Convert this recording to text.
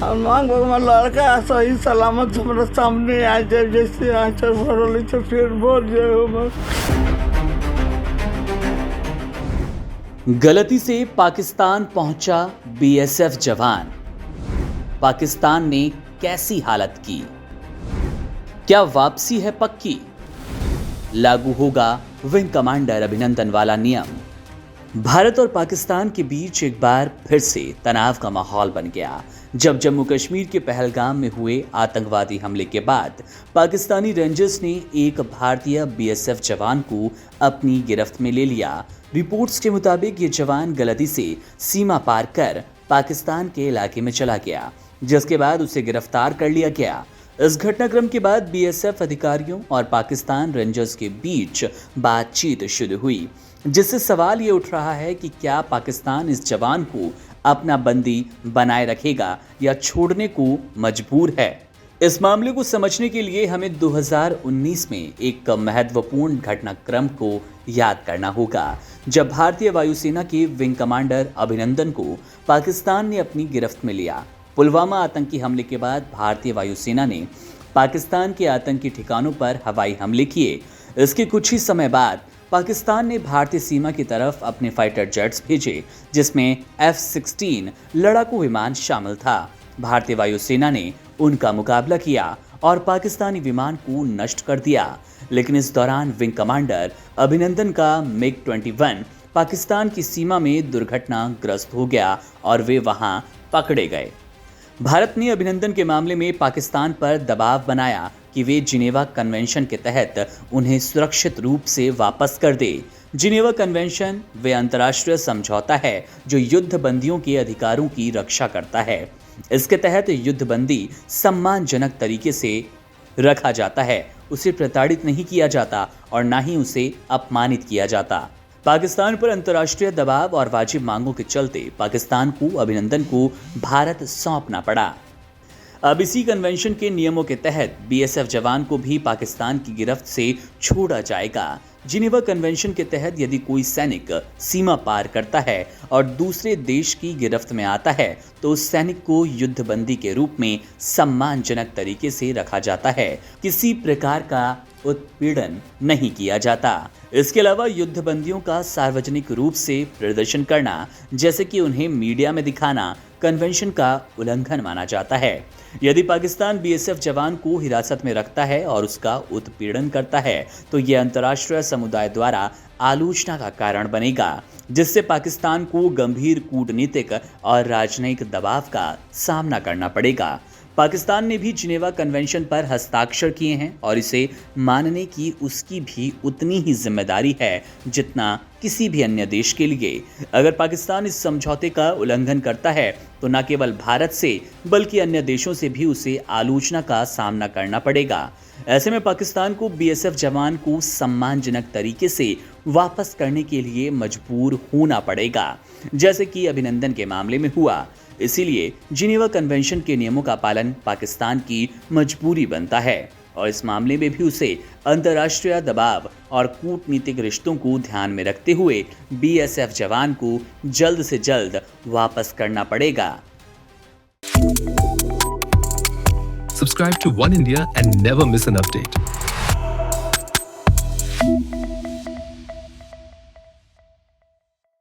और मांग भगवान लड़का सही सलामत हमारे सामने आ जाए, जैसे आंचल भरल तो फिर बोल जाए। गलती से पाकिस्तान पहुंचा बीएसएफ जवान, पाकिस्तान ने कैसी हालत की? क्या वापसी है पक्की? लागू होगा विंग कमांडर अभिनंदन वाला नियम? भारत और पाकिस्तान के बीच एक बार फिर से तनाव का माहौल बन गया जब जम्मू कश्मीर के पहलगाम में हुए आतंकवादी हमले के बाद पाकिस्तानी रेंजर्स ने एक भारतीय बीएसएफ जवान को अपनी गिरफ्त में ले लिया। रिपोर्ट्स के मुताबिक ये जवान गलती से सीमा पार कर पाकिस्तान के इलाके में चला गया, जिसके बाद उसे गिरफ्तार कर लिया गया। इस घटनाक्रम के बाद बीएसएफ अधिकारियों और पाकिस्तान रेंजर्स के बीच बातचीत शुरू हुई, जिससे सवाल ये उठ रहा है कि क्या पाकिस्तान इस जवान को अपना बंदी बनाए रखेगा या छोड़ने को मजबूर है। इस मामले को समझने के लिए हमें 2019 में एक महत्वपूर्ण घटनाक्रम को याद करना होगा, जब भारतीय वायुसेना के विंग कमांडर अभिनंदन को पाकिस्तान ने अपनी गिरफ्त में लिया। पुलवामा आतंकी हमले के बाद भारतीय वायुसेना ने पाकिस्तान के आतंकी ठिकानों पर हवाई हमले किए। इसके कुछ ही समय बाद पाकिस्तान ने भारतीय सीमा की तरफ अपने फाइटर जेट्स भेजे, जिसमें F-16 लड़ाकू विमान शामिल था। भारतीय वायुसेना ने उनका मुकाबला किया और पाकिस्तानी विमान को नष्ट कर दिया, लेकिन इस दौरान विंग कमांडर अभिनंदन का MiG-21 पाकिस्तान की सीमा में दुर्घटनाग्रस्त हो गया और वे वहां पकड़े गए। भारत ने अभिनंदन के मामले में पाकिस्तान पर दबाव बनाया कि वे जिनेवा कन्वेंशन के तहत उन्हें सुरक्षित रूप से वापस कर दे। जिनेवा कन्वेंशन वे अंतर्राष्ट्रीय समझौता है जो युद्ध बंदियों के अधिकारों की रक्षा करता है। इसके तहत युद्ध बंदी सम्मानजनक तरीके से रखा जाता है, उसे प्रताड़ित नहीं किया जाता और न ही उसे अपमानित किया जाता। पाकिस्तान पर अंतर्राष्ट्रीय दबाव और वाजिब मांगों के चलते पाकिस्तान को अभिनंदन को भारत सौंपना पड़ा। अब इसी कन्वेंशन के नियमों के तहत बीएसएफ जवान को भी पाकिस्तान की गिरफ्त से छोड़ा जाएगा। जिनेवा कन्वेंशन के तहत यदि कोई सैनिक सीमा पार करता है और दूसरे देश की गिरफ्त में आता है तो उस सैनिक को युद्धबंदी के रूप में सम्मानजनक तरीके से रखा जाता है, किसी प्रकार का उत्पीड़न नहीं किया जाता। इसके अलावा युद्धबंदियों का सार्वजनिक रूप से प्रदर्शन करना, जैसे कि उन्हें मीडिया में दिखाना, कन्वेंशन का उल्लंघन माना जाता है। यदि पाकिस्तान बीएसएफ जवान को हिरासत में रखता है और उसका उत्पीड़न करता है तो यह अंतर्राष्ट्रीय समुदाय द्वारा आलोचना का कारण बनेगा, जिससे पाकिस्तान को गंभीर कूटनीतिक और राजनयिक दबाव का सामना करना पड़ेगा। पाकिस्तान ने भी जिनेवा कन्वेंशन पर हस्ताक्षर किए हैं और इसे मानने की उसकी भी उतनी ही जिम्मेदारी है जितना किसी भी अन्य देश के लिए। अगर पाकिस्तान इस समझौते का उल्लंघन करता है तो न केवल भारत से बल्कि अन्य देशों से भी उसे आलोचना का सामना करना पड़ेगा। ऐसे में पाकिस्तान को बीएसएफ जवान को सम्मानजनक तरीके से वापस करने के लिए मजबूर होना पड़ेगा, जैसे कि अभिनंदन के मामले में हुआ। इसीलिए जिनेवा कन्वेंशन के नियमों का पालन पाकिस्तान की मजबूरी बनता है और इस मामले में भी उसे अंतर्राष्ट्रीय दबाव और कूटनीतिक रिश्तों को ध्यान में रखते हुए बीएसएफ जवान को जल्द से जल्द वापस करना पड़ेगा। Subscribe to One India and never miss an update.